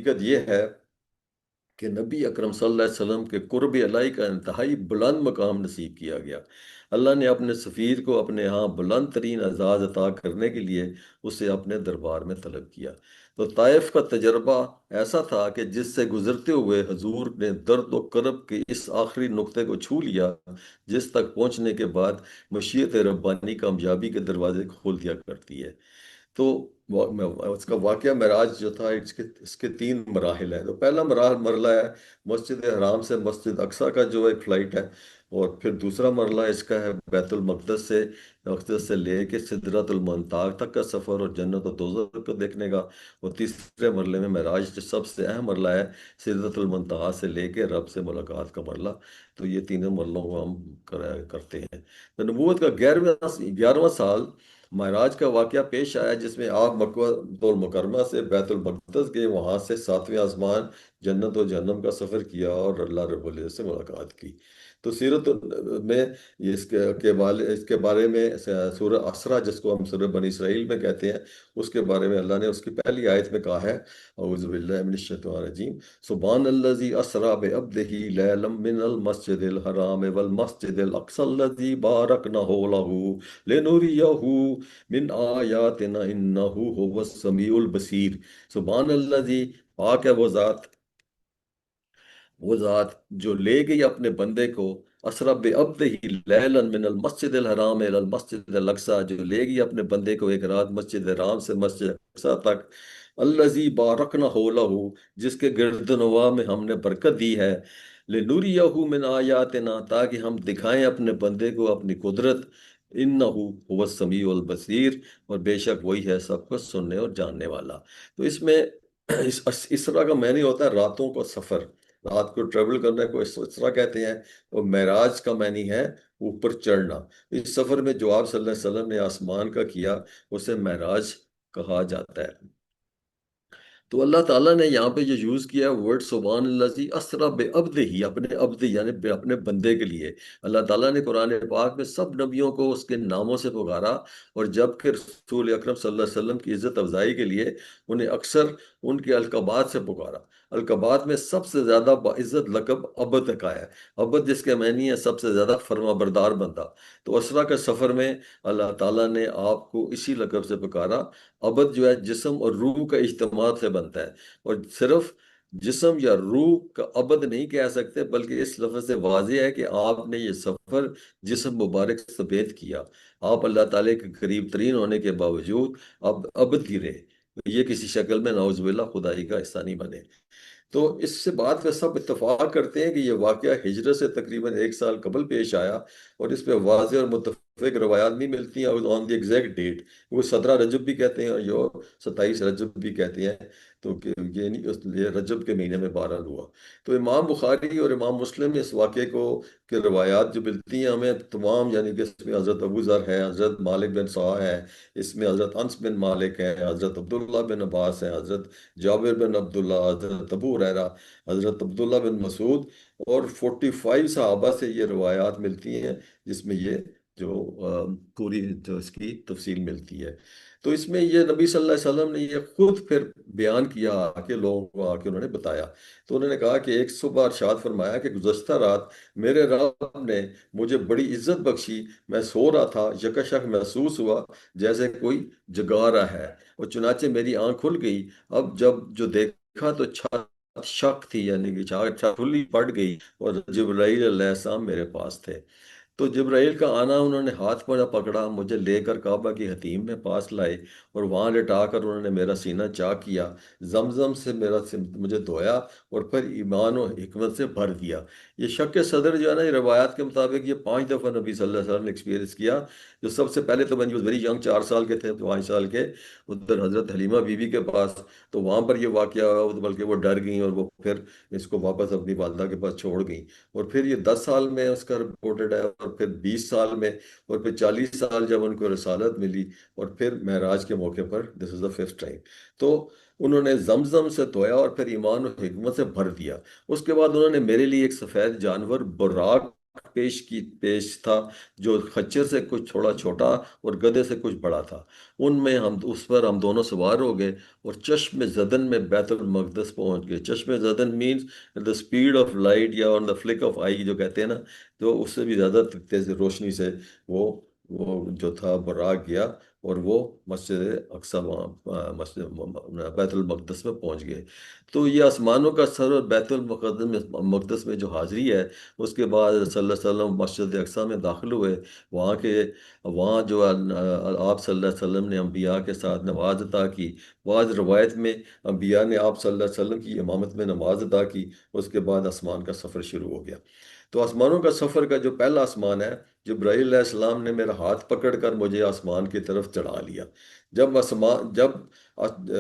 حقیقت یہ ہے کہ نبی اکرم صلی اللہ علیہ وسلم کے قرب الہی کا انتہائی بلند مقام نصیب کیا گیا۔ اللہ نے اپنے سفیر کو اپنے ہاں بلند ترین اعزاز عطا کرنے کے لیے اسے اپنے دربار میں طلب کیا۔ تو طائف کا تجربہ ایسا تھا کہ جس سے گزرتے ہوئے حضور نے درد و کرب کے اس آخری نقطے کو چھو لیا، جس تک پہنچنے کے بعد مشیت ربانی کامیابی کے دروازے کھول دیا کرتی ہے۔ تو اس کا واقعہ معراج جو تھا، اس کے تین مراحل ہیں۔ تو پہلا مرحلہ ہے مسجد حرام سے مسجد اقصیٰ کا جو ایک فلائٹ ہے، اور پھر دوسرا مرحلہ اس کا ہے بیت المقدس سے لے کے سدرۃ المنتہا تک کا سفر اور جنت و دوزخ کو دیکھنے کا، اور تیسرے مرحلے میں معراج جو سب سے اہم مرحلہ ہے، سدرۃ المنتہا سے لے کے رب سے ملاقات کا مرحلہ۔ تو یہ تینوں مرحلوں کو ہم کرتے ہیں۔ تو نبوت کا 11واں سال معراج کا واقعہ پیش آیا، جس میں آپ مکہ المکرمہ سے بیت المقدس گئے، وہاں سے ساتویں آسمان جنت و جہنم کا سفر کیا اور اللہ رب العزت سے ملاقات کی۔ تو سیرت میں اس کے بارے میں سورہ اسرا، جس کو ہم سورہ بنی اسرائیل میں کہتے ہیں، اس کے بارے میں اللہ نے اس کی پہلی آیت میں کہا ہے، اعوذ باللہ من الشیطان الرجیم، سبحان الذی اسرا بعبدہ لیلا من المسجد الحرام والمسجد الاقصی الذی بارکنا حولہ لنوریہ من آیاتنا انہ هو السمیع البصیر۔ سبحان الذی، پاک ہے وہ ذات جو لے گئی اپنے بندے کو، اسرا بعبدہ لیلا من المسجد الحرام الى المسجد الاقصی، جو لے گئی اپنے بندے کو ایک رات مسجد حرام سے مسجد اقصی تک، الذی بارکنا حولہ، جس کے گرد و نواح میں ہم نے برکت دی ہے، لنوریہ من آیاتنا، تاکہ ہم دکھائیں اپنے بندے کو اپنی قدرت، انہ هو السمیع البصیر، اور بے شک وہی ہے سب کو سننے اور جاننے والا۔ تو اس میں اسرا کا معنی ہوتا ہے راتوں کا سفر، رات کو ٹریول کرنے کو اسرا کہتے ہیں، اور معراج کا معنی ہے اوپر چڑھنا۔ اس سفر میں جو آپ صلی اللہ علیہ وسلم نے آسمان کا کیا، اسے معراج کہا جاتا ہے۔ تو اللہ تعالیٰ نے یہاں پہ جو یوز کیا ہے ورڈ سبحان الذی اسرا بعبدہ، اپنے عبد یعنی اپنے بندے کے لیے اللہ تعالیٰ نے قرآن پاک میں سب نبیوں کو اس کے ناموں سے پکارا، اور جب کہ رسول اکرم صلی اللہ علیہ وسلم کی عزت افزائی کے لیے انہیں اکثر ان کے القابات سے پکارا۔ القابات میں سب سے زیادہ باعزت لقب عبد کا ہے، عبد جس کے معنی ہے سب سے زیادہ فرما بردار بندہ۔ تو اسرا کے سفر میں اللہ تعالیٰ نے آپ کو اسی لقب سے پکارا۔ عبد جو ہے جسم اور روح کا اجتماع سے بنتا ہے، اور صرف جسم یا روح کا عبد نہیں کہہ سکتے، بلکہ اس لفظ سے واضح ہے کہ آپ نے یہ سفر جسم مبارک سفید کیا۔ آپ اللہ تعالیٰ کے قریب ترین ہونے کے باوجود اب عبد ہی رہے، یہ کسی شکل میں نعوذ باللہ خدائی کا حصہ نہیں بنے۔ تو اس سے بات پہ سب اتفاق کرتے ہیں کہ یہ واقعہ ہجرت سے تقریباً 1 سال قبل پیش آیا، اور اس پہ واضح اور متفق روایات نہیں ملتی ہیں آن دی ایگزیکٹ ڈیٹ۔ وہ 17 رجب بھی کہتے ہیں اور یہ 27 رجب بھی کہتے ہیں، تو یہ نہیں، یہ رجب کے مہینے میں بہرحال ہوا۔ تو امام بخاری اور امام مسلم اس واقعے کو کہ روایات جو ملتی ہیں ہمیں تمام، یعنی کہ اس میں حضرت ابو ذر ہے، حضرت مالک بن صاع ہے، اس میں حضرت انس بن مالک ہے، حضرت عبداللہ بن عباس ہے، حضرت جابر بن عبداللہ، حضرت ابو ہریرہ، حضرت عبداللہ بن مسعود، اور 45 صحابہ سے یہ روایات ملتی ہیں، جس میں یہ جو پوری جو اس کی تفصیل ملتی ہے۔ تو اس میں یہ نبی صلی اللہ علیہ وسلم نے یہ خود پھر بیان کیا، آ کے لوگوں کو آ کے انہوں نے بتایا۔ تو انہوں نے کہا کہ ایک صبح ارشاد فرمایا کہ گزشتہ رات میرے رب نے مجھے بڑی عزت بخشی، میں سو رہا تھا، یکشک محسوس ہوا جیسے کوئی جگا رہا ہے، اور چنانچہ میری آنکھ کھل گئی۔ اب جب جو دیکھا تو چھت شک تھی، یعنی کہ چھت کھلی پڑ گئی، اور جبرائیل علیہ السلام میرے پاس تھے۔ تو جبرائیل کا آنا، انہوں نے ہاتھ پر پکڑا، مجھے لے کر کعبہ کی حتیم میں پاس لائے، اور وہاں لٹا کر انہوں نے میرا سینہ چاک کیا، زمزم سے مجھے دھویا، اور پھر ایمان و حکمت سے بھر دیا۔ یہ شک صدر جو ہے نا، یہ روایات کے مطابق یہ 5 دفعہ نبی صلی اللہ علیہ وسلم نے ایکسپیرینس کیا۔ جو سب سے پہلے تو when he was very young، 4 سال کے تھے، 5 سال کے، ادھر حضرت حلیمہ بی بی کے پاس، تو وہاں پر یہ واقعہ ہوا، بلکہ وہ ڈر گئیں اور وہ پھر اس کو واپس اپنی والدہ کے پاس چھوڑ گئیں۔ اور پھر یہ 10 سال میں اس کا رپورٹڈ ہے، اور پھر 20 سال میں، اور پھر 40 سال جب ان کو رسالت ملی، اور پھر معراج کے موقع پر دس از دا 5th ٹائم۔ تو انہوں نے زمزم سے دھویا اور پھر ایمان و حکمت سے بھر دیا۔ اس کے بعد انہوں نے میرے لیے ایک سفید جانور براق پیش تھا، جو خچر سے کچھ تھوڑا چھوٹا اور گدھے سے کچھ بڑا تھا۔ ان میں ہم اس پر ہم دونوں سوار ہو گئے اور چشم زدن میں بیت المقدس پہنچ گئے۔ چشم زدن means the speed of light, یا آن دا فلک آف آئی جو کہتے ہیں نا، تو اس سے بھی زیادہ تیز روشنی سے وہ وہ جو تھا براق گیا، اور وہ مسجد اقصیٰ وہاں مسجد بیت المقدس میں پہنچ گئے۔ تو یہ آسمانوں کا سر اور بیت المقدس میں جو حاضری ہے، اس کے بعد صلی اللہ علیہ وسلم مسجد اقصیٰ میں داخل ہوئے۔ وہاں کے وہاں جو آپ صلی اللہ علیہ وسلم نے انبیاء کے ساتھ نماز ادا کی۔ بعض روایت میں انبیاء نے آپ صلی اللہ علیہ وسلم کی امامت میں نماز ادا کی، اس کے بعد آسمان کا سفر شروع ہو گیا۔ تو آسمانوں کا سفر کا جو پہلا آسمان ہے، جبرائیل علیہ السلام نے میرا ہاتھ پکڑ کر مجھے آسمان کی طرف چڑھا لیا۔ جب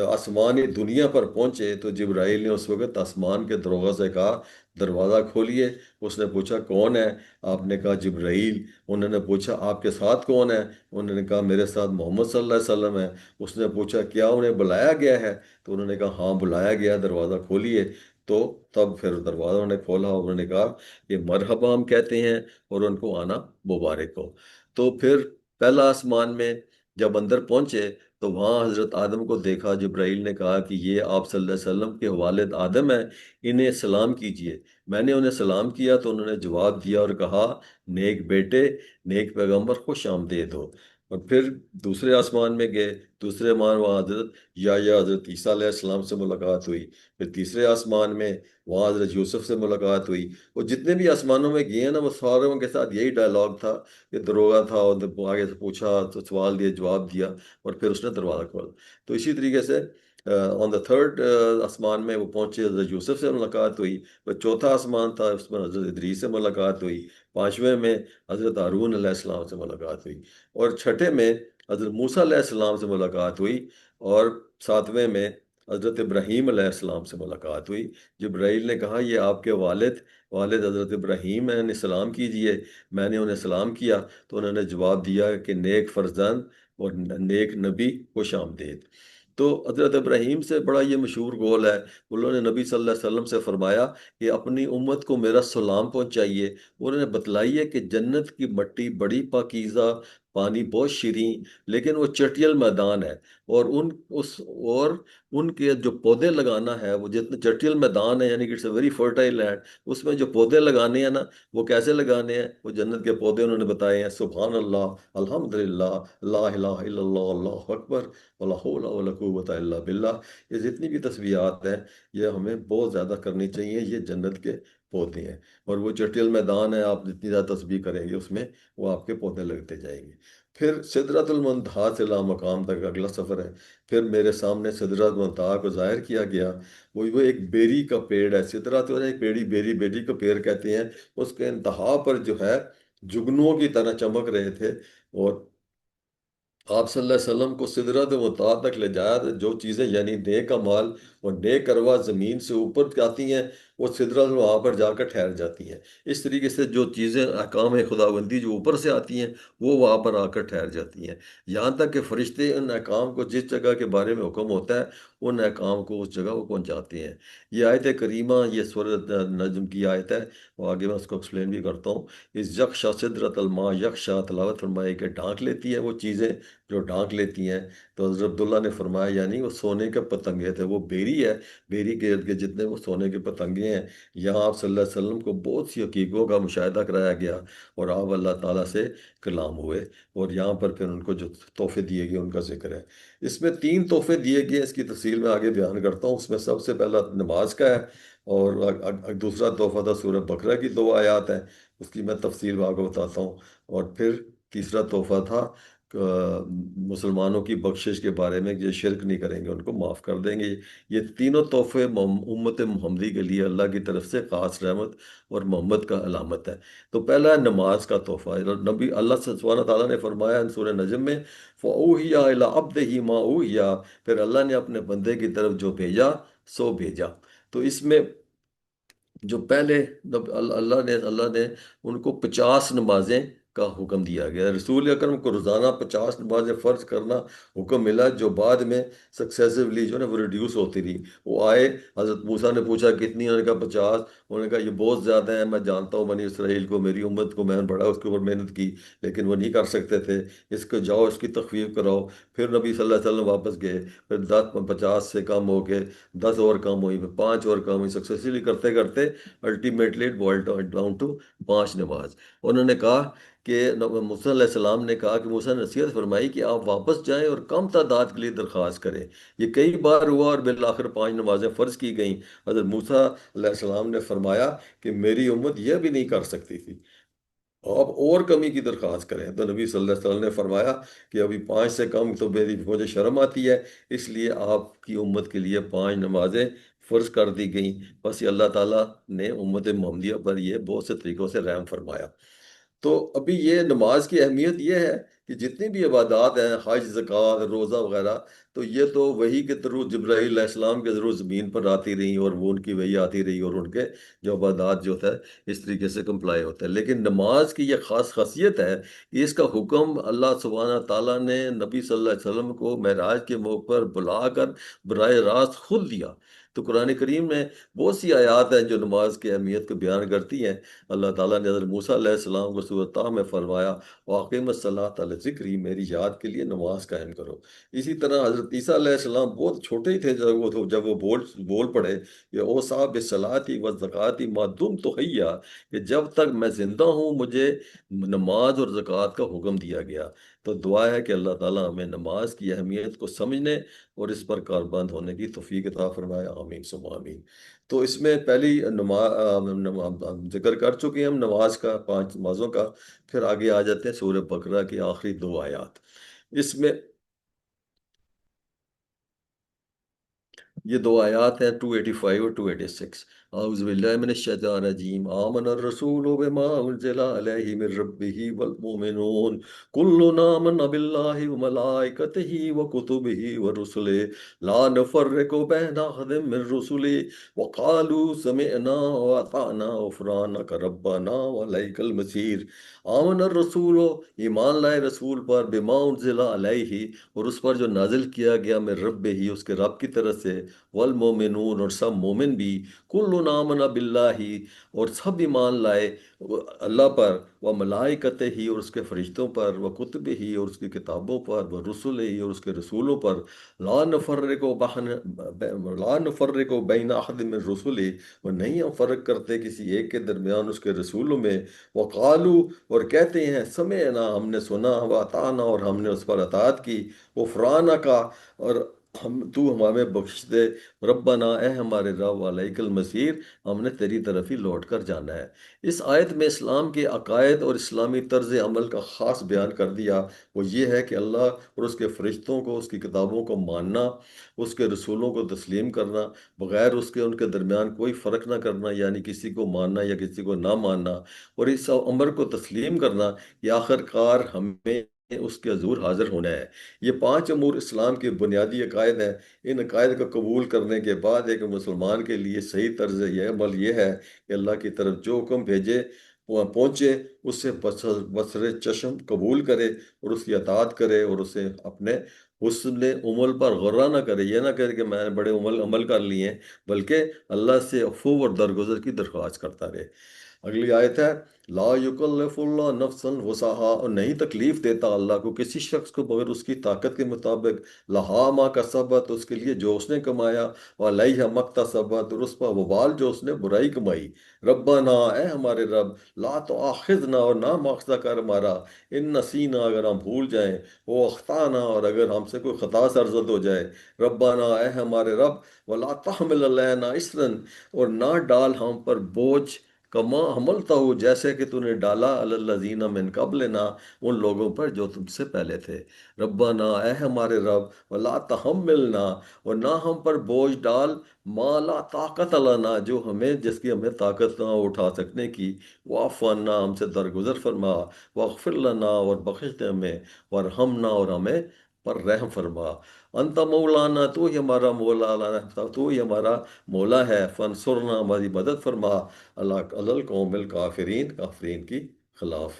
آسمانی دنیا پر پہنچے تو جبرائیل نے اس وقت آسمان کے دروغہ سے کہا، دروازہ کھولیے۔ اس نے پوچھا کون ہے؟ آپ نے کہا جبرائیل۔ انہوں نے پوچھا آپ کے ساتھ کون ہے؟ انہوں نے کہا میرے ساتھ محمد صلی اللہ علیہ وسلم ہے۔ اس نے پوچھا کیا انہیں بلایا گیا ہے؟ تو انہوں نے کہا ہاں بلایا گیا، دروازہ کھولیے۔ تو تب پھر دروازہ انہوں نے کھولا، انہوں نے کہا کہ مرحبا ہم کہتے ہیں، اور ان کو آنا مبارک ہو۔ تو پھر پہلا آسمان میں جب اندر پہنچے تو وہاں حضرت آدم کو دیکھا۔ جبرائیل نے کہا کہ یہ آپ صلی اللہ علیہ وسلم کے والد آدم ہیں، انہیں سلام کیجئے۔ میں نے انہیں سلام کیا تو انہوں نے جواب دیا اور کہا نیک بیٹے، نیک پیغمبر، خوش آمدید ہو۔ اور پھر دوسرے آسمان میں گئے، دوسرے مان وہاں حضرت عیسیٰ علیہ السلام سے ملاقات ہوئی۔ پھر تیسرے آسمان میں وہاں حضرت یوسف سے ملاقات ہوئی۔ اور جتنے بھی آسمانوں میں گئے ہیں نا، وہ ساروں کے ساتھ یہی ڈائلاگ تھا کہ دروگا تھا، اور آگے سے پوچھا تو سوال دیا، جواب دیا، اور پھر اس نے دروازہ کھولا۔ تو اسی طریقے سے آن دا تھرڈ آسمان میں وہ پہنچے، حضرت یوسف سے ملاقات ہوئی۔ پھر چوتھا آسمان تھا، اس میں حضرت ادریس سے ملاقات ہوئی۔ پانچویں میں حضرت ہارون علیہ السلام سے ملاقات ہوئی، اور چھٹے میں حضرت موسیٰ علیہ السلام سے ملاقات ہوئی، اور ساتویں میں حضرت ابراہیم علیہ السلام سے ملاقات ہوئی۔ جبرائیل نے کہا یہ آپ کے والد حضرت ابراہیم ہیں، انہیں سلام کیجئے۔ میں نے انہیں سلام کیا تو انہوں نے جواب دیا کہ نیک فرزند اور نیک نبی، خوش آمدید۔ تو حضرت ابراہیم سے بڑا یہ مشہور گول ہے، انہوں نے نبی صلی اللہ علیہ وسلم سے فرمایا کہ اپنی امت کو میرا سلام پہنچائیے۔ انہوں نے بتلائیے کہ جنت کی مٹی بڑی پاکیزہ، پانی بہت شیریں، لیکن وہ چٹیل میدان ہے، اور اور ان کے جو پودے لگانا ہے، وہ جتنے چٹیل میدان ہے، یعنی کہ it's a very fertile land, اس میں جو پودے لگانے ہیں نا، وہ کیسے لگانے ہیں؟ وہ جنت کے پودے انہوں نے بتائے ہیں، سبحان اللہ، الحمدللہ، لا الہ الا اللہ، اللہ اکبر، ولا حول ولا قوت الا باللہ۔ یہ جتنی بھی تسبیحات ہیں، یہ ہمیں بہت زیادہ کرنی چاہیے، یہ جنت کے پودے ہیں۔ اور وہ چٹیل میدان ہے، آپ جتنی زیادہ تسبیح کریں گے اس میں وہ آپ کے پودے لگتے جائیں گے۔ پھر سدرۃ المنتہا سے لامقام تک اگلا سفر ہے۔ پھر میرے سامنے سدرۃ المنتہا کو ظاہر کیا گیا۔ وہ ایک بیری کا پیڑ ہے، سدرہ تو ایک بیری کا پیڑ کہتے ہیں۔ اس کے انتہا پر جو ہے جگنوں کی طرح چمک رہے تھے، اور آپ صلی اللہ علیہ وسلم کو سدرۃ منتہا تک لے جایا، تو جو چیزیں یعنی نیک اعمال اور نیک ارواح زمین سے اوپر جاتی ہیں، وہ سدرۃ وہاں پر جا کر ٹھہر جاتی ہیں۔ اس طریقے سے جو چیزیں احکام خداوندی جو اوپر سے آتی ہیں، وہ وہاں پر آ کر ٹھہر جاتی ہیں، یہاں تک کہ فرشتے ان احکام کو جس جگہ کے بارے میں حکم ہوتا ہے، ان احکام کو اس جگہ وہ پہنچاتے ہیں۔ یہ آیت کریمہ، یہ سورۃ نجم کی آیت ہے، اور آگے میں اس کو ایکسپلین بھی کرتا ہوں۔ اس یکشا سدرۃ الماء، یکشا تلاوت فرمائے کہ ڈھانک لیتی ہے وہ چیزیں جو ڈھانک لیتی ہیں۔ تو حضرت عبداللہ نے فرمایا یعنی وہ سونے کے پتنگے تھے، وہ بیری ہے، بیری کے ارد گرد جتنے وہ سونے کے پتنگے ہیں۔ یہاں آپ صلی اللہ علیہ وسلم کو بہت سی حقیقوں کا مشاہدہ کرایا گیا، اور آپ اللہ تعالیٰ سے کلام ہوئے، اور یہاں پر پھر ان کو جو تحفے دیے گئے ان کا ذکر ہے۔ اس میں 3 تحفے دیے گئے، اس کی تفصیل میں آگے بیان کرتا ہوں۔ اس میں سب سے پہلا نماز کا ہے، اور دوسرا تحفہ تھا سورہ بقرہ کی 2 آیات ہیں، اس کی میں تفصیل آگے بتاتا ہوں۔ اور پھر تیسرا تحفہ تھا مسلمانوں کی بخشش کے بارے میں، یہ شرک نہیں کریں گے ان کو معاف کر دیں گے۔ یہ تینوں تحفے امت محمدی کے لیے اللہ کی طرف سے خاص رحمت اور محمد کا علامت ہے۔ تو پہلا ہے نماز کا تحفہ۔ نبی اللہ سبحانہ تعالیٰ نے فرمایا سورہ نجم میں، فَأُوحِيَ إِلَىٰ عَبْدِهِ مَا أُوحِيَ، پھر اللہ نے اپنے بندے کی طرف جو بھیجا سو بھیجا۔ تو اس میں جو پہلے اللہ نے ان کو 50 نمازیں کا حکم دیا گیا. رسول اکرم کو روزانہ 50 نمازیں فرض کرنا حکم ملا، جو بعد میں سکسیسیولی جو ہے نا وہ ریڈیوس ہوتی رہی. وہ آئے، حضرت موسیٰ نے پوچھا کتنی، انہوں نے کہا 50. انہوں نے کہا یہ بہت زیادہ ہیں، میں جانتا ہوں بنی اسرائیل کو، میری امت کو، میں نے بڑا اس کے اوپر محنت کی، لیکن وہ نہیں کر سکتے تھے. اس کو جاؤ، اس کی تخفیف کراؤ. پھر نبی صلی اللہ علیہ وسلم واپس گئے. پھر 10 50 سے کم ہو کے 10 اور کم ہوئی، پھر 5 اور کم ہوئی، سکسیسفلی کرتے کرتے ultimately it boiled down to 5 نماز. انہوں نے کہا کہ موسیٰ علیہ السلام نے کہا کہ موسیٰ نے نصیحت فرمائی کہ آپ واپس جائیں اور کم تعداد کے لیے درخواست کریں. یہ کئی بار ہوا اور بالآخر 5 نمازیں فرض کی گئیں. حضرت موسیٰ علیہ السلام نے فرمایا کہ میری امت یہ بھی نہیں کر سکتی تھی، آپ اور کمی کی درخواست کریں. تو نبی صلی اللہ علیہ وسلم نے فرمایا کہ ابھی 5 سے کم تو مجھے شرم آتی ہے، اس لیے آپ کی امت کے لیے 5 نمازیں فرض کر دی گئیں. بس یہ اللہ تعالیٰ نے امت محمدیہ پر یہ بہت سے طریقوں سے رحم فرمایا. تو ابھی یہ نماز کی اہمیت یہ ہے کہ جتنی بھی عبادات ہیں، حج، زکوٰۃ، روزہ وغیرہ، تو یہ تو وہی کے تھرو جبرائیل علیہ السلام کے ذریعے زمین پر آتی رہی، اور وہ ان کی وہی آتی رہی، اور ان کے جو عبادات جو ہے اس طریقے سے کمپلائی ہوتا ہے. لیکن نماز کی یہ خاص خاصیت ہے کہ اس کا حکم اللہ سبحانہ تعالیٰ نے نبی صلی اللہ علیہ وسلم کو معراج کے موقع پر بلا کر براہ راست خود دیا. تو قرآن کریم میں بہت سی آیات ہیں جو نماز کی اہمیت کو بیان کرتی ہیں. اللہ تعالیٰ نے حضرت موسیٰ علیہ السلام کو سورۃ طٰ میں فرمایا واقیم الصلاۃ علی ذکری، میری یاد کے لیے نماز قائم کرو. اسی طرح حضرت عیسیٰ علیہ السلام بہت چھوٹے ہی تھے جب وہ بول پڑے کہ او صاحب بالصلاۃ والزکوٰۃ ما دمت حیا، کہ جب تک میں زندہ ہوں مجھے نماز اور زکوٰۃ کا حکم دیا گیا. تو دعا ہے کہ اللہ تعالیٰ ہمیں نماز کی اہمیت کو سمجھنے اور اس پر کاربند ہونے کی توفیق عطا فرمائے. آمین ثم آمین. تو اس میں پہلی ذکر کر چکے ہیں ہم نماز کا، 5 نمازوں کا. پھر آگے آ جاتے ہیں سورہ بقرہ کی آخری 2 آیات. اس میں یہ 2 آیات ہیں، 285 اور 286. اعوذ باللہ من الشیطان الرجیم. آمن الرسول بما انزل علیہ من ربہ والمؤمنون کل آمن باللہ وملائکتہ وکتبہ ورسلہ لا نفرق بین احد من رسلہ وقالوا سمعنا واطعنا غفرانک ربنا والیک المصیر. آمن الرسول، ایمان لائے رسول پر، بما انزل علیہ، اور اس پر جو نازل کیا گیا من رب ہی، اس کے رب کی طرف سے، والمومنون، اور سب مومن بھی، کل آمن باللہ، اور سب ایمان لائے اللہ پر، و ملائکتہ ہی، اور اس کے فرشتوں پر، و کتب ہی، اور اس کی کتابوں پر، و رسول ہی، اور اس کے رسولوں پر. لا نفرق بین احد من رسولہ، اور نہیں ہم فرق کرتے کسی ایک کے درمیان اس کے رسولوں میں. وقالو، اور کہتے ہیں، سمعنا، ہم نے سنا، واطعنا، اور ہم نے اس پر اطاعت کی، غفرانک، اور تو ہمیں بخش دے، ربنا، اے ہمارے رب، علیک المصیر، ہم نے تیری طرف ہی لوٹ کر جانا ہے. اس آیت میں اسلام کے عقائد اور اسلامی طرز عمل کا خاص بیان کر دیا. وہ یہ ہے کہ اللہ اور اس کے فرشتوں کو، اس کی کتابوں کو ماننا، اس کے رسولوں کو تسلیم کرنا، بغیر اس کے ان کے درمیان کوئی فرق نہ کرنا، یعنی کسی کو ماننا یا کسی کو نہ ماننا، اور اس امر کو تسلیم کرنا کہ آخر کار ہمیں اس کے حضور حاضر ہونا ہے. یہ 5 امور اسلام کے بنیادی عقائد ہیں. ان عقائد کو قبول کرنے کے بعد ایک مسلمان کے لیے صحیح طرز یہ عمل یہ ہے کہ اللہ کی طرف جو حکم بھیجے وہ پہنچے، اس سے بصر چشم قبول کرے اور اس کی اطاعت کرے، اور اسے اپنے حسن عمل پر غرہ نہ کرے. یہ نہ کرے کہ میں نے بڑے عمل کر لیے ہیں، بلکہ اللہ سے عفو اور درگزر کی درخواست کرتا رہے. اگلی آیت ہے، لا یکلف اللہ نفسا وسعها، اور نہیں تکلیف دیتا اللہ کو کسی شخص کو مگر اس کی طاقت کے مطابق. لہا ما کسبت، اس کے لیے جو اس نے کمایا، وعلیہا ما اکتسبت، اور اس پر وبال جو اس نے برائی کمائی. ربنا، اے ہمارے رب، لا تؤاخذنا، اور نہ مؤاخذہ کر ہمارا، ان نسینا، اگر ہم بھول جائیں، وہ اخطانا، اور اگر ہم سے کوئی خطا سرزد ہو جائے. ربنا، اے ہمارے رب، ولا تحمل علینا اسرا، اور نہ ڈال ہم پر بوجھ، کما حملتا ہو، جیسے کہ تو نے ڈالا، علی الذین من قبلنا، ان لوگوں پر جو تم سے پہلے تھے. ربنا، اے ہمارے رب، ولا تحملنا، اور نہ ہم پر بوجھ ڈال، ما لا طاقت لنا، جو ہمیں، جس کی ہمیں طاقت نہ ہو اٹھا سکنے کی. واعف عنا، ہم سے درگزر فرما. واغفر لنا، اور بخش دے ہمیں. وارحمنا، اور ہمیں پر رحم فرما. انت مولانا، تو ہی ہمارا مولا، تو ہی ہمارا مولا ہے. فانصرنا، ہماری مدد فرما، اللہ القوم الکافرین، کافرین کی خلاف.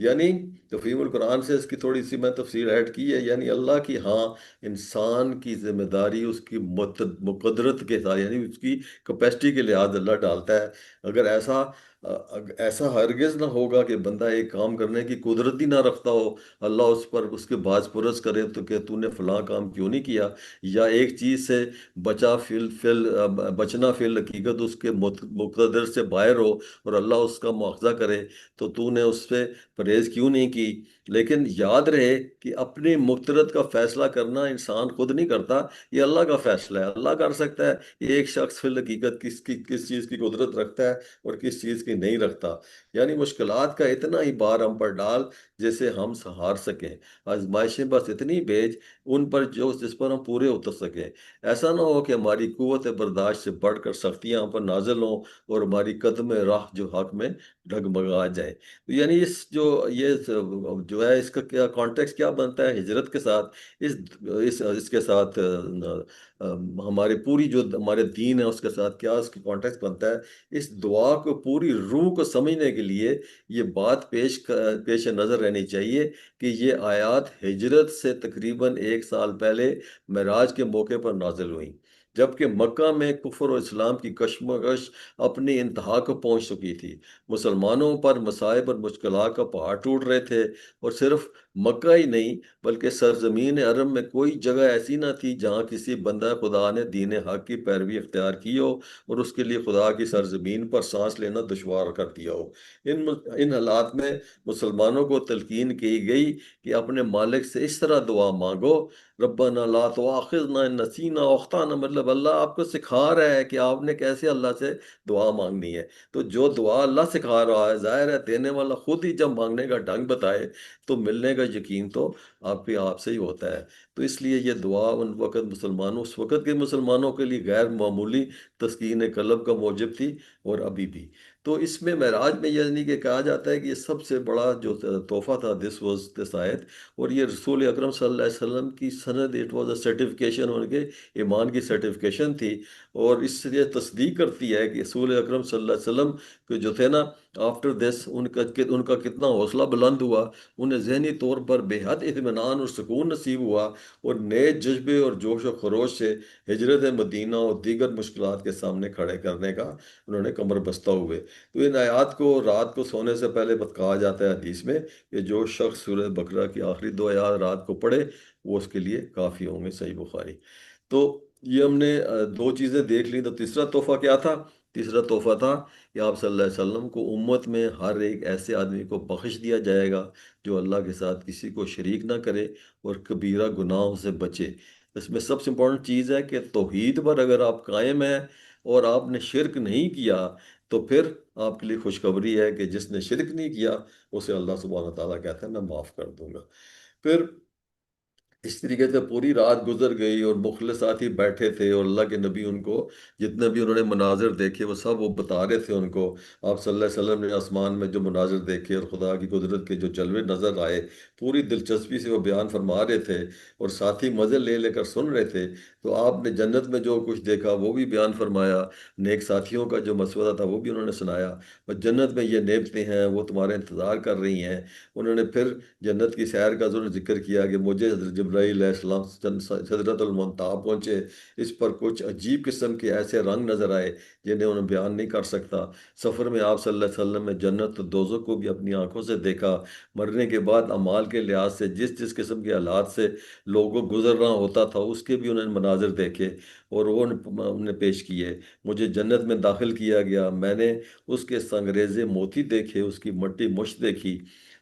یعنی تفہیم القرآن سے اس کی تھوڑی سی میں تفسیر ایڈ کی ہے، یعنی اللہ کی ہاں انسان کی ذمہ داری اس کی مقدرت کے ساتھ، یعنی اس کی کیپیسٹی کے لحاظ اللہ ڈالتا ہے۔ اگر ایسا ہرگز نہ ہوگا کہ بندہ ایک کام کرنے کی قدرت ہی نہ رکھتا ہو، اللہ اس پر اس کے باز پرس کرے تو کہ تو نے فلاں کام کیوں نہیں کیا، یا ایک چیز سے بچنا فی الحقیقت اس کے مقتدر سے باہر ہو اور اللہ اس کا مواخذہ کرے تو نے اس سے پرہیز کیوں نہیں کی۔ لیکن یاد رہے کہ اپنی مقتدرت کا فیصلہ کرنا انسان خود نہیں کرتا، یہ اللہ کا فیصلہ ہے۔ اللہ کر سکتا ہے ایک شخص فی الحقیقت کس چیز کی قدرت رکھتا ہے اور کس چیز کی نہیں رکھتا، یعنی مشکلات کا اتنا ہی بار ہم پر ڈال جیسے ہم سہار سکیں، آزمائشیں بس اتنی بھیج ان پر جس پر ہم پورے اتر سکیں۔ ایسا نہ ہو کہ ہماری قوت برداشت سے بڑھ کر سختیاں ہم پر نازل ہوں اور ہماری قدم راہ جو حق میں ڈگمگا جائے۔ یعنی جو ہے اس کا کیا کانٹیکس کیا بنتا ہے ہجرت کے ساتھ، اس کے ساتھ ہمارے پوری جو ہمارے دین ہے اس کے ساتھ کیا اس کا کانٹیکس بنتا ہے۔ اس دعا کو پوری روح کو سمجھنے کے لیے یہ بات پیش نظر رہنی چاہیے کہ یہ آیات ہجرت سے تقریباً 1 سال پہلے معراج کے موقع پر نازل ہوئیں، جبکہ مکہ میں کفر و اسلام کی کشمکش اپنی انتہا کو پہنچ چکی تھی۔ مسلمانوں پر مصائب اور مشکلات کا پہاڑ ٹوٹ رہے تھے، اور صرف مکہ ہی نہیں بلکہ سرزمین عرب میں کوئی جگہ ایسی نہ تھی جہاں کسی بندہ خدا نے دین حق کی پیروی اختیار کی ہو اور اس کے لیے خدا کی سرزمین پر سانس لینا دشوار کر دیا ہو۔ ان حالات میں مسلمانوں کو تلقین کی گئی کہ اپنے مالک سے اس طرح دعا مانگو، ربنا لا تؤاخذنا ان نسینا او اخطانا، مطلب اللہ آپ کو سکھا رہا ہے کہ آپ نے کیسے اللہ سے دعا مانگنی ہے۔ تو جو دعا اللہ سکھا رہا ہے، ظاہر ہے دینے والا خود ہی جب مانگنے کا ڈھنگ بتائے تو ملنے کا یقین تو آپ سے ہی ہوتا ہے۔ تو اس لیے یہ دعا اس وقت کے مسلمانوں کے لیے غیر معمولی تسکین قلب کا موجب تھی، اور ابھی بھی۔ تو اس میں معراج میں یعنی کہ کہا جاتا ہے کہ یہ سب سے بڑا جو تحفہ تھا دس آیت، اور یہ رسول اکرم صلی اللہ علیہ وسلم کی سند، اٹ واز اے سرٹیفکیشن، ان کے ایمان کی سرٹیفکیشن تھی، اور اس سے یہ تصدیق کرتی ہے کہ رسول اکرم صلی اللہ علیہ وسلم کے جو تھے نا، آفٹر دس ان کا کتنا حوصلہ بلند ہوا، انہیں ذہنی طور پر بے حد اطمینان اور سکون نصیب ہوا، اور نئے جذبے اور جوش و خروش سے ہجرت مدینہ اور دیگر مشکلات کے سامنے کھڑے کرنے کا انہوں نے کمر بستہ ہوئے۔ تو ان آیات کو رات کو سونے سے پہلے کہا جاتا ہے حدیث میں کہ جو شخص سورہ بقرہ کی آخری 2 آیات رات کو پڑھے وہ اس کے لیے کافی ہوں گے، صحیح بخاری۔ تو یہ ہم نے 2 چیزیں دیکھ لی، تو تیسرا تحفہ کیا تھا؟ تیسرا تحفہ تھا کہ آپ صلی اللہ علیہ وسلم کو امت میں ہر ایک ایسے آدمی کو بخش دیا جائے گا جو اللہ کے ساتھ کسی کو شریک نہ کرے اور کبیرہ گناہوں سے بچے۔ اس میں سب سے امپورٹنٹ چیز ہے کہ توحید پر اگر آپ قائم ہیں اور آپ نے شرک نہیں کیا تو پھر آپ کے لیے خوشخبری ہے کہ جس نے شرک نہیں کیا اسے اللہ سبحانہ تعالیٰ کہتا ہے میں معاف کر دوں گا۔ پھر اس طریقے سے پوری رات گزر گئی اور مخلص ساتھی بیٹھے تھے، اور اللہ کے نبی ان کو جتنے بھی انہوں نے مناظر دیکھے وہ سب وہ بتا رہے تھے ان کو۔ آپ صلی اللہ علیہ وسلم نے آسمان میں جو مناظر دیکھے اور خدا کی قدرت کے جو جلوے نظر آئے، پوری دلچسپی سے وہ بیان فرما رہے تھے، اور ساتھی مزے لے لے کر سن رہے تھے۔ تو آپ نے جنت میں جو کچھ دیکھا وہ بھی بیان فرمایا، نیک ساتھیوں کا جو مسودہ تھا وہ بھی انہوں نے سنایا، اور جنت میں یہ نعمتیں ہیں وہ تمہارے انتظار کر رہی ہیں۔ انہوں نے پھر جنت کی سیر کا ضرور ذکر کیا کہ مجھے حضرت جبرائیل علیہ السلام سدرۃ المنتہا پہنچے، اس پر کچھ عجیب قسم کے ایسے رنگ نظر آئے جنہیں انہیں بیان نہیں کر سکتا۔ سفر میں آپ صلی اللہ علیہ وسلم نے جنت اور دوزخ کو بھی اپنی آنکھوں سے دیکھا۔ مرنے کے بعد اعمال کے لحاظ سے جس قسم کے حالات سے لوگوں کو گزرنا ہوتا تھا اس کے بھی انہوں نے مناظر دیکھے اور وہ انہیں پیش کیے۔ مجھے جنت میں داخل کیا گیا، میں نے اس کے سنگریزے موتی دیکھے، اس کی مٹی مشت دیکھی۔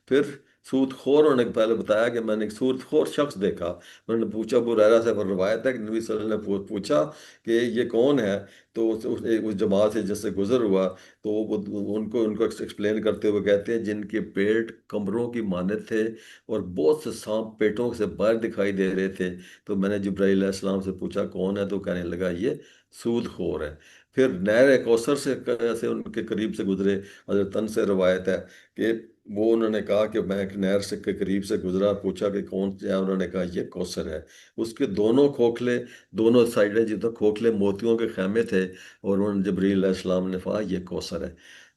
پھر سود خور، انہوں نے پہلے بتایا کہ میں نے ایک سود خور شخص دیکھا۔ انہوں نے پوچھا، ابو ہریرہ سے روایت ہے کہ نبی صلی اللہ علیہ وسلم نے پوچھا کہ یہ کون ہے، تو اس جماعت سے جس سے گزر ہوا، تو وہ ان کو ایکسپلین کرتے ہوئے کہتے ہیں جن کے پیٹ کمروں کی مانند تھے اور بہت سے سانپ پیٹوں سے باہر دکھائی دے رہے تھے۔ تو میں نے جبرائیل علیہ السلام سے پوچھا کون ہے، تو کہنے لگا یہ سود خور ہے۔ پھر نہر کوثر سے ان کے قریب سے گزرے۔ حضرت انس سے روایت ہے کہ وہ انہوں نے کہا کہ میں ایک نہر سے کے قریب سے گزرا، پوچھا کہ کون ہے، انہوں نے کہا یہ کوثر ہے۔ اس کے دونوں کھوکھلے، دونوں سائڈیں جتنے کھوکھلے موتیوں کے خیمے تھے، اور انہوں نے جبریل علیہ السلام نے کہا یہ کوثر ہے۔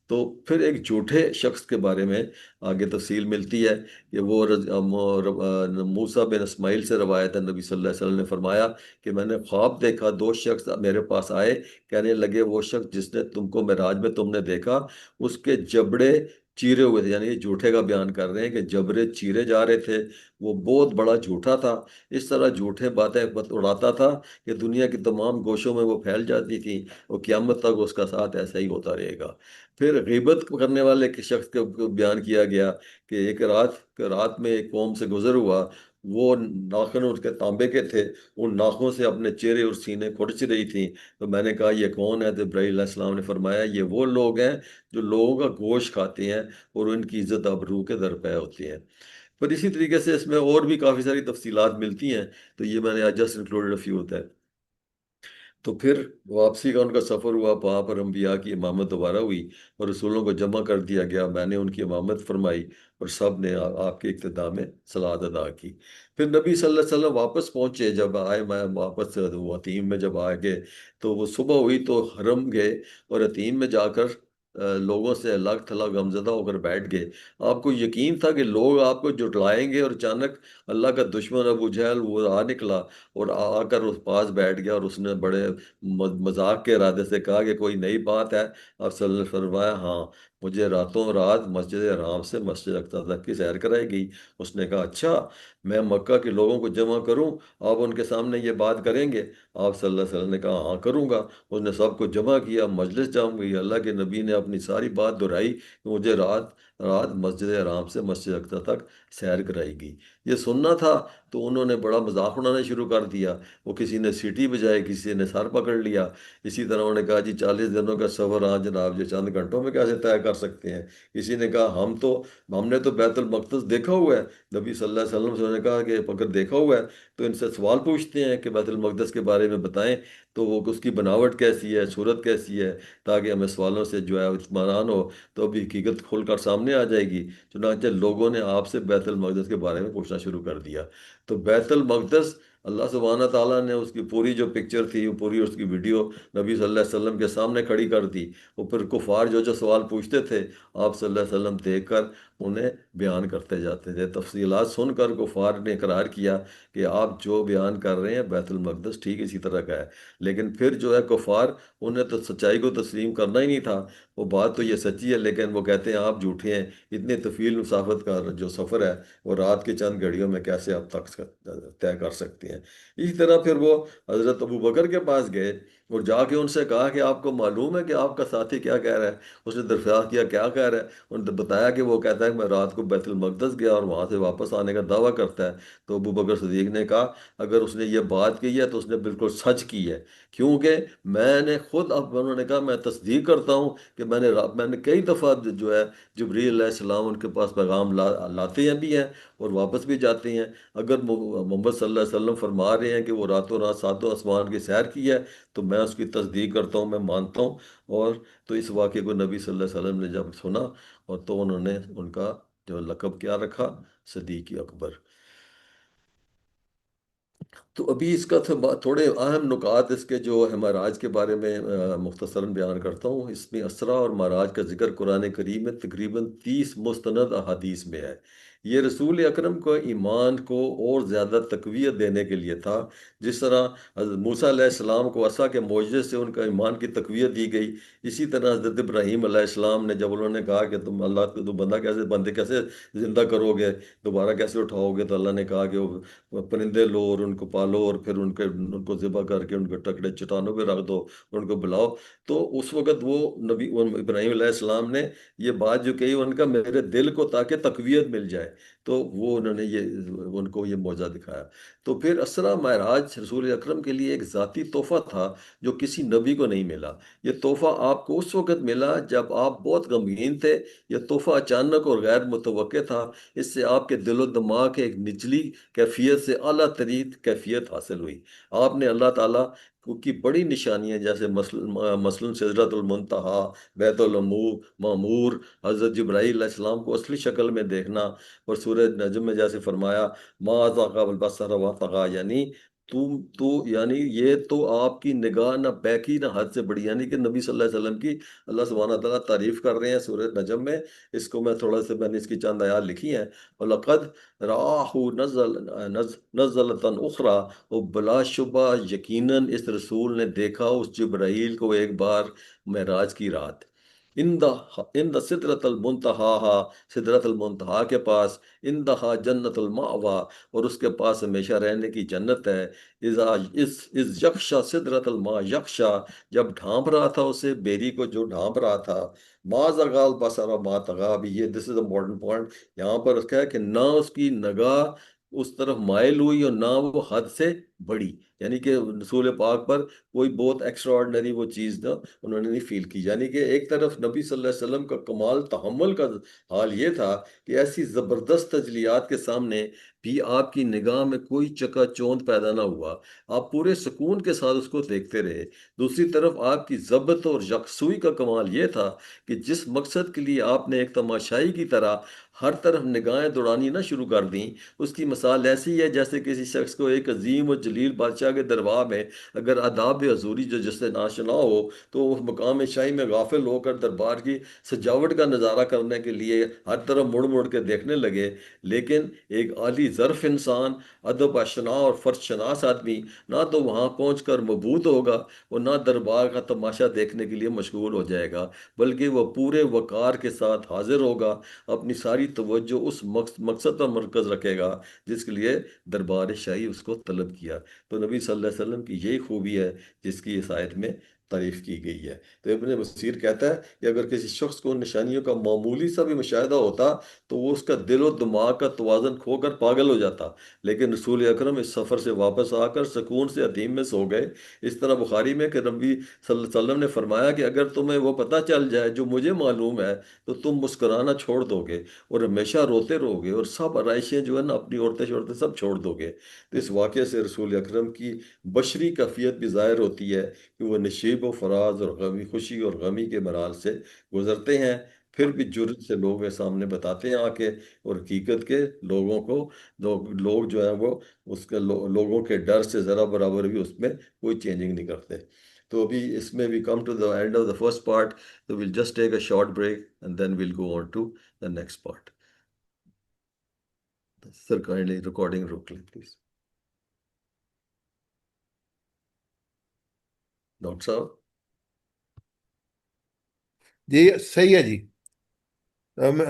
تو پھر ایک جھوٹے شخص کے بارے میں آگے تفصیل ملتی ہے کہ وہ موسیٰ بن اسماعیل سے روایت ہے، نبی صلی اللہ علیہ وسلم نے فرمایا کہ میں نے خواب دیکھا، دو شخص میرے پاس آئے، کہنے لگے وہ شخص جس نے تم کو معراج میں تم نے دیکھا اس کے جبڑے چیرے ہوئے تھے، یعنی یہ جھوٹے کا بیان کر رہے ہیں کہ جبڑے چیرے جا رہے تھے، وہ بہت بڑا جھوٹا تھا، اس طرح جھوٹے باتیں اڑاتا تھا کہ دنیا کی تمام گوشوں میں وہ پھیل جاتی تھی، اور قیامت تک اس کا ساتھ ایسا ہی ہوتا رہے گا۔ پھر غیبت کرنے والے کے شخص کو بیان کیا گیا کہ ایک رات میں ایک قوم سے گزر ہوا، وہ ناخن اس کے تانبے کے تھے، ان ناخنوں سے اپنے چہرے اور سینے کھرچ رہی تھیں۔ تو میں نے کہا یہ کون ہے؟ تو ابراہیم علیہ السلام نے فرمایا یہ وہ لوگ ہیں جو لوگوں کا گوشت کھاتے ہیں اور ان کی عزت آبرو کے درپے ہوتے ہیں۔ پر اسی طریقے سے اس میں اور بھی کافی ساری تفصیلات ملتی ہیں، تو یہ میں نے جسٹ انکلوڈیڈ فیو ہوتا ہے۔ تو پھر واپسی کا ان کا سفر ہوا، وہاں پر انبیاء کی امامت دوبارہ ہوئی اور رسولوں کو جمع کر دیا گیا، میں نے ان کی امامت فرمائی اور سب نے آپ کے اقتداء میں صلوات ادا کی۔ پھر نبی صلی اللہ علیہ وسلم واپس پہنچے، جب آئے میں واپس وہ عتیم میں جب آ گئے تو وہ صبح ہوئی تو حرم گئے اور عتیم میں جا کر لوگوں سے الگ تھلگ غمزدہ ہو کر بیٹھ گئے۔ آپ کو یقین تھا کہ لوگ آپ کو جٹلائیں گے، اور اچانک اللہ کا دشمن ابو جہل وہ آ نکلا اور آ کر اس پاس بیٹھ گیا، اور اس نے بڑے مذاق کے ارادے سے کہا کہ کوئی نئی بات ہے؟ آپ صلی اللہ علیہ وسلم فرمایا ہاں، مجھے راتوں رات مسجد حرام سے مسجد اقصی تک کی سیر کرائی گئی۔ اس نے کہا اچھا، میں مکہ کے لوگوں کو جمع کروں، آپ ان کے سامنے یہ بات کریں گے؟ آپ صلی اللہ علیہ وسلم نے کہا ہاں کروں گا۔ اس نے سب کو جمع کیا، مجلس جم گئی، اللہ کے نبی نے اپنی ساری بات دہرائی کہ مجھے رات رات مسجد حرام سے مسجد اقصی تک سیر کرائی گئی۔ یہ سننا تھا تو انہوں نے بڑا مذاق اڑانا شروع کر دیا، وہ کسی نے سیٹی بجائی، کسی نے سر پکڑ لیا۔ اسی طرح انہوں نے کہا جی 40 دنوں کا سفر ہاں جناب یہ چند گھنٹوں میں کیسے طے کر سکتے ہیں؟ کسی نے کہا ہم نے تو بیت المقدس دیکھا ہوا ہے، نبی صلی اللہ علیہ وسلم سے انہوں نے کہا کہ اگر دیکھا ہوا ہے تو ان سے سوال پوچھتے ہیں کہ بیت المقدس کے بارے میں بتائیں، تو وہ اس کی بناوٹ کیسی ہے، صورت کیسی ہے، تاکہ ہمیں سوالوں سے جو ہے اطمینان ہو، تو ابھی حقیقت کھول کر سامنے آ جائے گی۔ چنانچہ لوگوں نے آپ سے بیت المقدس کے بارے میں پوچھنا شروع کر دیا۔ تو بیت المقدس اللہ سبحانہ تعالیٰ نے اس کی پوری جو پکچر تھی، وہ پوری اس کی ویڈیو نبی صلی اللہ علیہ وسلم کے سامنے کھڑی کر دی۔ وہ پھر کفار جو سوال پوچھتے تھے آپ صلی اللہ علیہ وسلم دیکھ کر انہیں بیان کرتے جاتے تھے۔ تفصیلات سن کر کفار نے اقرار کیا کہ آپ جو بیان کر رہے ہیں بیت المقدس ٹھیک اسی طرح کا ہے، لیکن پھر جو ہے کفار، انہیں تو سچائی کو تسلیم کرنا ہی نہیں تھا۔ وہ بات تو یہ سچی ہے لیکن وہ کہتے ہیں آپ جھوٹے ہیں، اتنے طویل مسافت کا جو سفر ہے وہ رات کے چند گھڑیوں میں کیسے آپ تک طے کر سکتے ہیں؟ اسی طرح پھر وہ حضرت ابو بکر کے پاس گئے اور جا کے ان سے کہا کہ آپ کو معلوم ہے کہ آپ کا ساتھی کیا کہہ رہا ہے؟ اس نے دریافت کیا کیا کہہ رہا ہے؟ انہوں نے بتایا کہ وہ کہتا ہے کہ میں رات کو بیت المقدس گیا اور وہاں سے واپس آنے کا دعویٰ کرتا ہے۔ تو ابو بکر صدیق نے کہا اگر اس نے یہ بات کی ہے تو اس نے بالکل سچ کی ہے، کیونکہ میں نے خود، اب انہوں نے کہا میں تصدیق کرتا ہوں کہ میں نے کئی دفعہ جو ہے جبریل علیہ السلام ان کے پاس پیغام لاتے ہیں بھی ہیں اور واپس بھی جاتے ہیں۔ اگر محمد صلی اللہ علیہ وسلم فرما رہے ہیں کہ وہ راتوں رات ساتوں آسمان کی سیر کی ہے تو میں اس کی تصدیق کرتا ہوں، میں مانتا ہوں۔ اور تو اس واقعے کو نبی صلی اللہ علیہ وسلم نے جب سنا اور تو انہوں نے ان کا جو لقب کیا رکھا، صدیق اکبر۔ تو ابھی اس کا تھوڑے اہم نکات اس کے جو ہے معراج کے بارے میں مختصراً بیان کرتا ہوں۔ اس میں اسرا اور معراج کا ذکر قرآن کریم میں تقریباً 30 مستند احادیث میں ہے۔ یہ رسول اکرم کو ایمان کو اور زیادہ تقویت دینے کے لیے تھا، جس طرح حضرت موسیٰ علیہ السلام کو عصا کے معجزے سے ان کا ایمان کی تقویت دی گئی، اسی طرح حضرت ابراہیم علیہ السلام نے جب انہوں نے کہا کہ تم اللہ تو بندے کیسے زندہ کرو گے، دوبارہ کیسے اٹھاؤ گے، تو اللہ نے کہا کہ وہ پرندے لو اور ان کو پالو اور پھر ان کو ذبح کر کے ان کے ٹکڑے چٹانوں پہ رکھ دو اور ان کو بلاؤ۔ تو اس وقت وہ ابراہیم علیہ السلام نے یہ بات جو کہی ان کا میرے دل کو تاکہ تقویت مل جائے، تو وہ انہوں نے ان کو یہ معجزہ دکھایا۔ تو پھر اسرا معراج رسول اکرم کے لیے ایک ذاتی تحفہ تھا جو کسی نبی کو نہیں ملا۔ یہ تحفہ آپ کو اس وقت ملا جب آپ بہت غمگین تھے، یہ تحفہ اچانک اور غیر متوقع تھا، اس سے آپ کے دل و دماغ کے ایک نچلی کیفیت سے اعلیٰ ترین کیفیت حاصل ہوئی۔ آپ نے اللہ تعالیٰ کی بڑی نشانیاں جیسے مثلاً سدرۃ المنتہا، بیت معمور، حضرت جبرائیل علیہ السلام کو اصلی شکل میں دیکھنا، اور سورہ نجم میں جیسے فرمایا ما ذاق البصر و طغی، یعنی تو یعنی یہ تو آپ کی نگاہ نہ بیکی نہ حد سے بڑی، یعنی کہ نبی صلی اللہ علیہ وسلم کی اللہ سبحانہ تعالیٰ تعریف کر رہے ہیں سورہ نجم میں. اس کو میں نے اس کی چند آیات لکھی ہیں. وَلَقَدْ رَآهُ نَزْلَةً أُخْرَى، وہ بلا شبہ یقیناً اس رسول نے دیکھا اس جبرائیل کو ایک بار معراج کی رات. ان دا سدرت المنتہا، سدرت المنتہا کے پاس، اندہا جنت المأوا، اور اس کے پاس ہمیشہ رہنے کی جنت ہے. اس یکشا سدرت الما یکشا، جب ڈھانپ رہا تھا اسے، بیری کو جو ڈھانپ رہا تھا. ما زغال بصر ما طغی، بھی یہ دس از امپورٹنٹ پوائنٹ یہاں پر اس کا ہے کہ نہ اس کی نگاہ اس طرف مائل ہوئی اور نہ وہ حد سے بڑی، یعنی کہ رسول پاک پر کوئی بہت ایکسٹرا آرڈنری وہ چیز نہ انہوں نے نہیں فیل کی. یعنی کہ ایک طرف نبی صلی اللہ علیہ وسلم کا کمال تحمل کا حال یہ تھا کہ ایسی زبردست تجلیات کے سامنے بھی آپ کی نگاہ میں کوئی چکا چوند پیدا نہ ہوا، آپ پورے سکون کے ساتھ اس کو دیکھتے رہے. دوسری طرف آپ کی ضبط اور یکسوئی کا کمال یہ تھا کہ جس مقصد کے لیے آپ نے ایک تماشائی کی طرح ہر طرف نگاہیں دوڑانی نہ شروع کر دیں، اس کی مثال ایسی ہے جیسے کسی شخص کو ایک عظیم و جلیل بادشاہ کے دربار میں اگر آداب حضوری جو جس سے ناشنا ہو تو وہ مقام شاہی میں غافل ہو کر دربار کی سجاوٹ کا نظارہ کرنے کے لیے ہر طرف مڑ مڑ کے دیکھنے لگے. لیکن ایک عالی ظرف انسان، ادب آشنا اور فرش شناس آدمی نہ تو وہاں پہنچ کر مبہوت ہوگا اور نہ دربار کا تماشا دیکھنے کے لیے مشغول ہو جائے گا، بلکہ وہ پورے وقار کے ساتھ حاضر ہوگا، اپنی ساری توجہ اس مقصد پر مرکز رکھے گا جس کے لیے دربار شاہی اس کو طلب کیا. تو نبی صلی اللہ علیہ وسلم کی یہی خوبی ہے جس کی اس آیت میں تعریف کی گئی ہے. تو ابن بصیر کہتا ہے کہ اگر کسی شخص کو نشانیوں کا معمولی سا بھی مشاہدہ ہوتا تو وہ اس کا دل و دماغ کا توازن کھو کر پاگل ہو جاتا، لیکن رسول اکرم اس سفر سے واپس آ کر سکون سے عدیم میں سو گئے. اس طرح بخاری میں کہ نبی صلی اللہ علیہ وسلم نے فرمایا کہ اگر تمہیں وہ پتہ چل جائے جو مجھے معلوم ہے تو تم مسکرانا چھوڑ دو گے اور ہمیشہ روتے رہو گے، اور سب آرائشیں جو ہے نا اپنی عورتیں شورتیں سب چھوڑ دو گے. تو اس واقعے سے رسول اکرم کی بشری کیفیت بھی ظاہر ہوتی ہے کہ وہ نشیب و فراز اور غمی، خوشی اور غمی کے مراحل سے گزرتے ہیں، پھر بھی جرت سے لوگوں کے سامنے بتاتے ہیں آ کے، اور حقیقت کے لوگوں کو لوگ جو ہیں وہ اس کے لوگوں کے ڈر سے ذرا برابر بھی اس میں کوئی چینجنگ نہیں کرتے. تو ابھی اس میں we come to the end of the first part, تو we'll just take a short break and then we'll go on to the next part. Sir kindly recording روک لیں پلیز. ڈاکٹر صاحب جی صحیح ہے جی،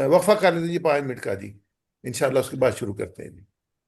وقفہ کر لیجیے 5 منٹ کا جی، انشاءاللہ اس کے بعد شروع کرتے ہیں جی.